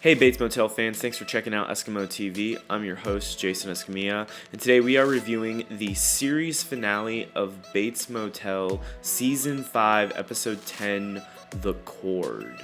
Hey Bates Motel fans, thanks for checking out EskimoTV. I'm your host, Jason Escamilla, and today we are reviewing the series finale of Bates Motel Season 5, Episode 10, The Chord.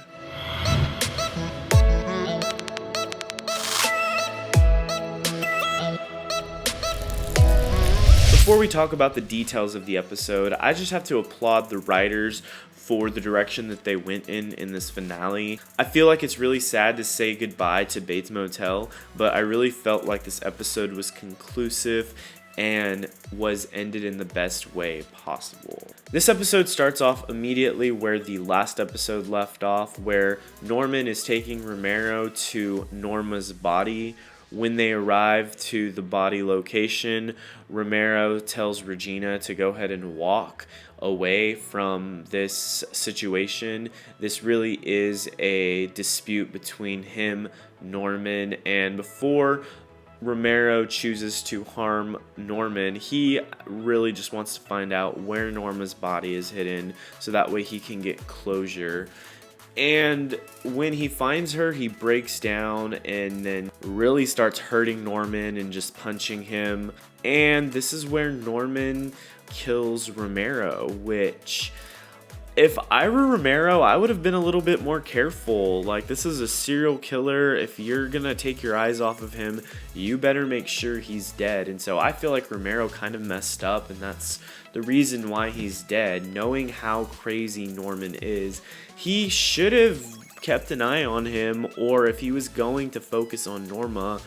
Before we talk about the details of the episode, I just have to applaud the writers for the direction that they went in this finale. I feel like it's really sad to say goodbye to Bates Motel, but I really felt like this episode was conclusive and was ended in the best way possible. This episode starts off immediately where the last episode left off, where Norman is taking Romero to Norma's body. When they arrive to the body location, Romero tells Regina to go ahead and walk away from this situation. This really is a dispute between him, Norman, and before Romero chooses to harm Norman, he really just wants to find out where Norma's body is hidden so that way he can get closure. And when he finds her, he breaks down and then really starts hurting Norman and just punching him. And this is where Norman kills Romero, which, if I were Romero, I would have been a little bit more careful. Like, this is a serial killer. If you're gonna take your eyes off of him, you better make sure he's dead. And so I feel like Romero kind of messed up, and that's the reason why he's dead. Knowing how crazy Norman is, he should have kept an eye on him, or if he was going to focus on Norma,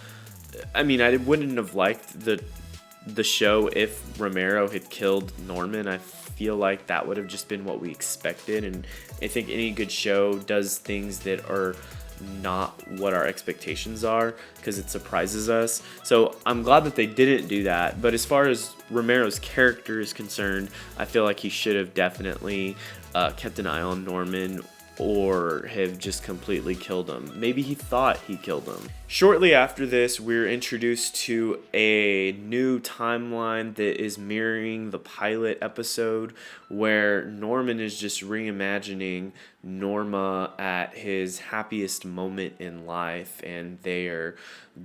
I mean, I wouldn't have liked the show if Romero had killed Norman. I feel like that would have just been what we expected, and I think any good show does things that are not what our expectations are because it surprises us. So I'm glad that they didn't do that. But as far as Romero's character is concerned, I feel like he should have definitely kept an eye on Norman, or have just completely killed him. Maybe he thought he killed him. Shortly after this, we're introduced to a new timeline that is mirroring the pilot episode, where Norman is just reimagining Norma at his happiest moment in life, and they are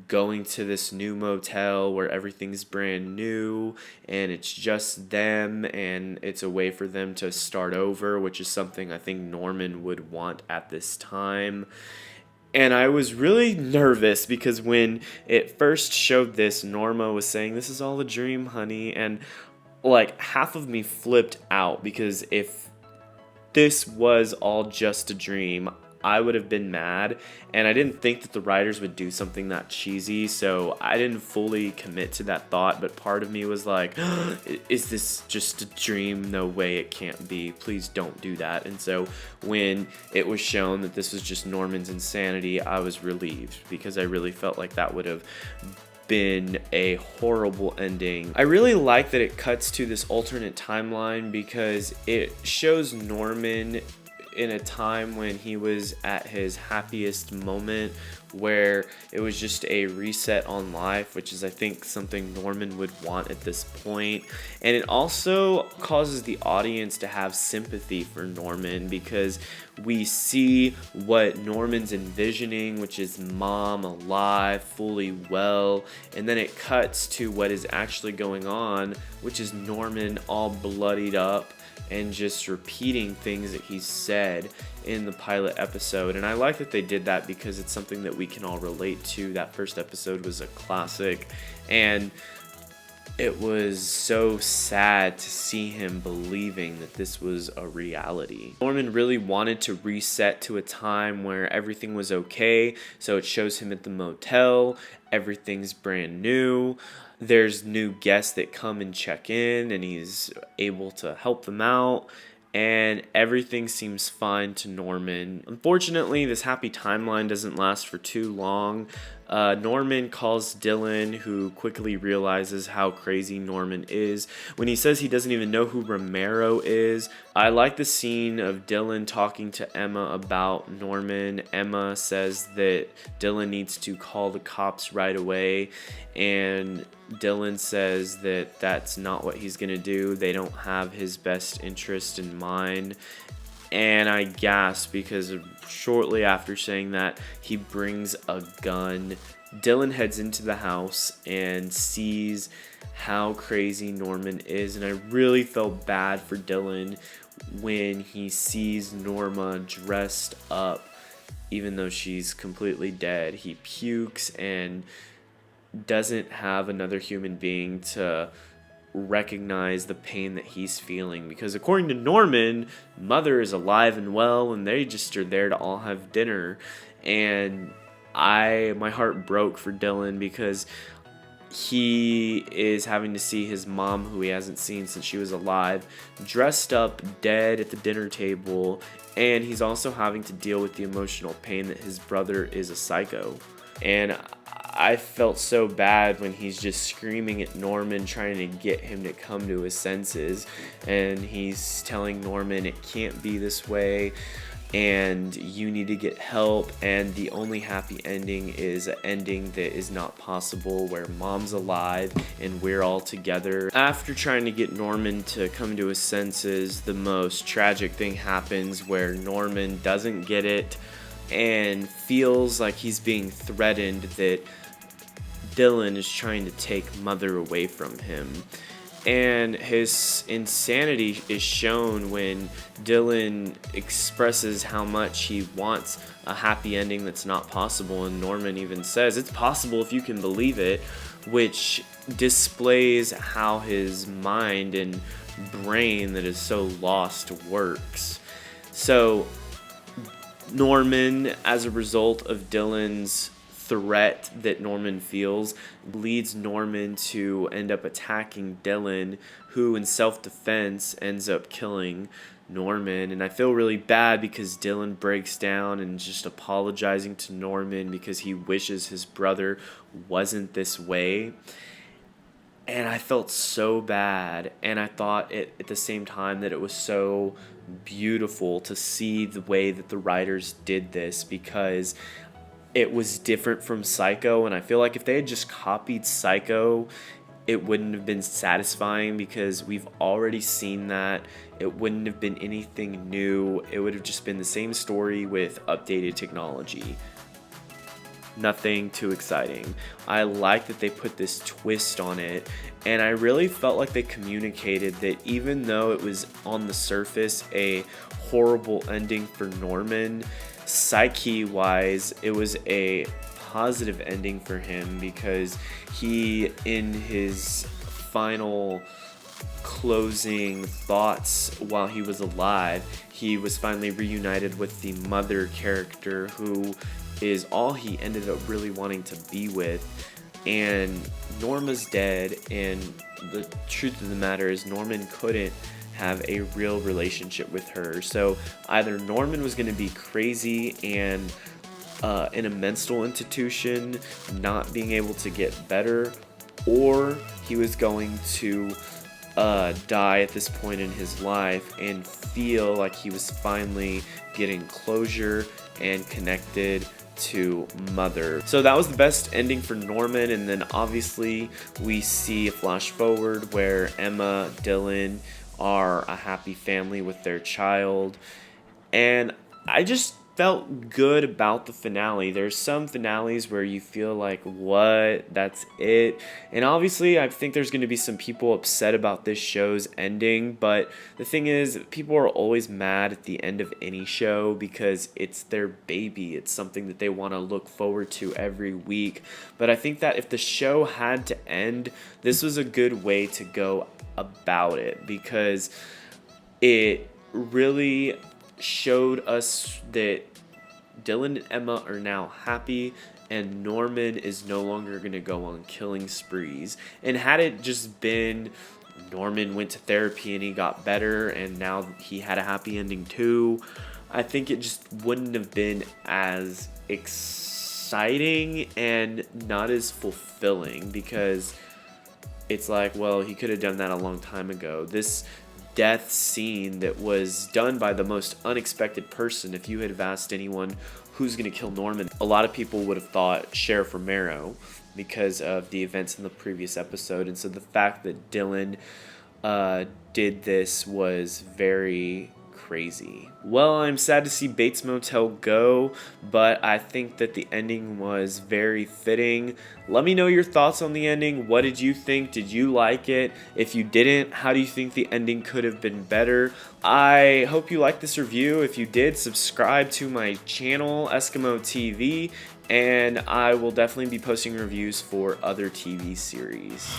going to this new motel where everything's brand new and it's just them, and it's a way for them to start over, which is something I think Norman would want at this time. And I was really nervous because when it first showed this, Norma was saying, "This is all a dream, honey." And like half of me flipped out, because if this was all just a dream, I would have been mad, and I didn't think that the writers would do something that cheesy, so I didn't fully commit to that thought. But part of me was like, is this just a dream? No way, it can't be. Please don't do that. And so when it was shown that this was just Norman's insanity, I was relieved, because I really felt like that would have been a horrible ending. I really like that it cuts to this alternate timeline, because it shows Norman in a time when he was at his happiest moment, where it was just a reset on life, which is, I think, something Norman would want at this point. And it also causes the audience to have sympathy for Norman, because we see what Norman's envisioning, which is mom alive, fully well, and then it cuts to what is actually going on, which is Norman all bloodied up and just repeating things that he said in the pilot episode. And I like that they did that, because it's something that we can all relate to. That first episode was a classic, and it was so sad to see him believing that this was a reality. Norman really wanted to reset to a time where everything was okay, so it shows him at the motel. Everything's brand new. There's new guests that come and check in, and he's able to help them out, and everything seems fine to Norman. Unfortunately, this happy timeline doesn't last for too long. Norman calls Dylan, who quickly realizes how crazy Norman is. When he says he doesn't even know who Romero is, I like the scene of Dylan talking to Emma about Norman. Emma says that Dylan needs to call the cops right away, and Dylan says that that's not what he's gonna do. They don't have his best interest in mind. And I gasped because shortly after saying that, he brings a gun. Dylan heads into the house and sees how crazy Norman is, and I really felt bad for Dylan when he sees Norma dressed up even though she's completely dead. He pukes and doesn't have another human being to recognize the pain that he's feeling, because according to Norman, Mother is alive and well and they just are there to all have dinner. And my heart broke for Dylan because he is having to see his mom, who he hasn't seen since she was alive, dressed up dead at the dinner table, and he's also having to deal with the emotional pain that his brother is a psycho. And I felt so bad when he's just screaming at Norman, trying to get him to come to his senses, and he's telling Norman it can't be this way and you need to get help, and the only happy ending is an ending that is not possible, where Mom's alive and we're all together. After trying to get Norman to come to his senses, the most tragic thing happens where Norman doesn't get it and feels like he's being threatened that Dylan is trying to take Mother away from him. And his insanity is shown when Dylan expresses how much he wants a happy ending that's not possible, and Norman even says, "It's possible if you can believe it," which displays how his mind and brain that is so lost works. So Norman, as a result of Dylan's threat that Norman feels, leads Norman to end up attacking Dylan, who in self-defense ends up killing Norman. And I feel really bad because Dylan breaks down and just apologizing to Norman because he wishes his brother wasn't this way. And I felt so bad, and I thought at the same time that it was so beautiful to see the way that the writers did this, because it was different from Psycho, and I feel like if they had just copied Psycho, it wouldn't have been satisfying because we've already seen that. It wouldn't have been anything new. It would have just been the same story with updated technology. Nothing too exciting. I like that they put this twist on it, and I really felt like they communicated that even though it was on the surface a horrible ending for Norman, psyche-wise, it was a positive ending for him, because he, in his final closing thoughts while he was alive, he was finally reunited with the Mother character, who is all he ended up really wanting to be with. And Norma's dead, and the truth of the matter is Norman couldn't have a real relationship with her. So either Norman was going to be crazy and in a mental institution, not being able to get better, or he was going to die at this point in his life and feel like he was finally getting closure and connected to Mother. So that was the best ending for Norman. And then obviously we see a flash forward where Emma, Dylan are a happy family with their child, and I just felt good about the finale. There's some finales where you feel like, what? That's it? And obviously I think there's going to be some people upset about this show's ending, but the thing is, people are always mad at the end of any show because it's their baby. It's something that they want to look forward to every week. But I think that if the show had to end, this was a good way to go about it, because it really showed us that Dylan and Emma are now happy, and Norman is no longer going to go on killing sprees. And had it just been Norman went to therapy and he got better and now he had a happy ending too, I think it just wouldn't have been as exciting and not as fulfilling, because it's like, well, he could have done that a long time ago. This death scene that was done by the most unexpected person. If you had have asked anyone who's going to kill Norman, a lot of people would have thought Sheriff Romero because of the events in the previous episode. And so the fact that Dylan did this was very crazy. Well, I'm sad to see Bates Motel go, but I think that the ending was very fitting. Let me know your thoughts on the ending. What did you think? Did you like it? If you didn't, how do you think the ending could have been better? I hope you liked this review. If you did, subscribe to my channel, EskimoTV, and I will definitely be posting reviews for other TV series.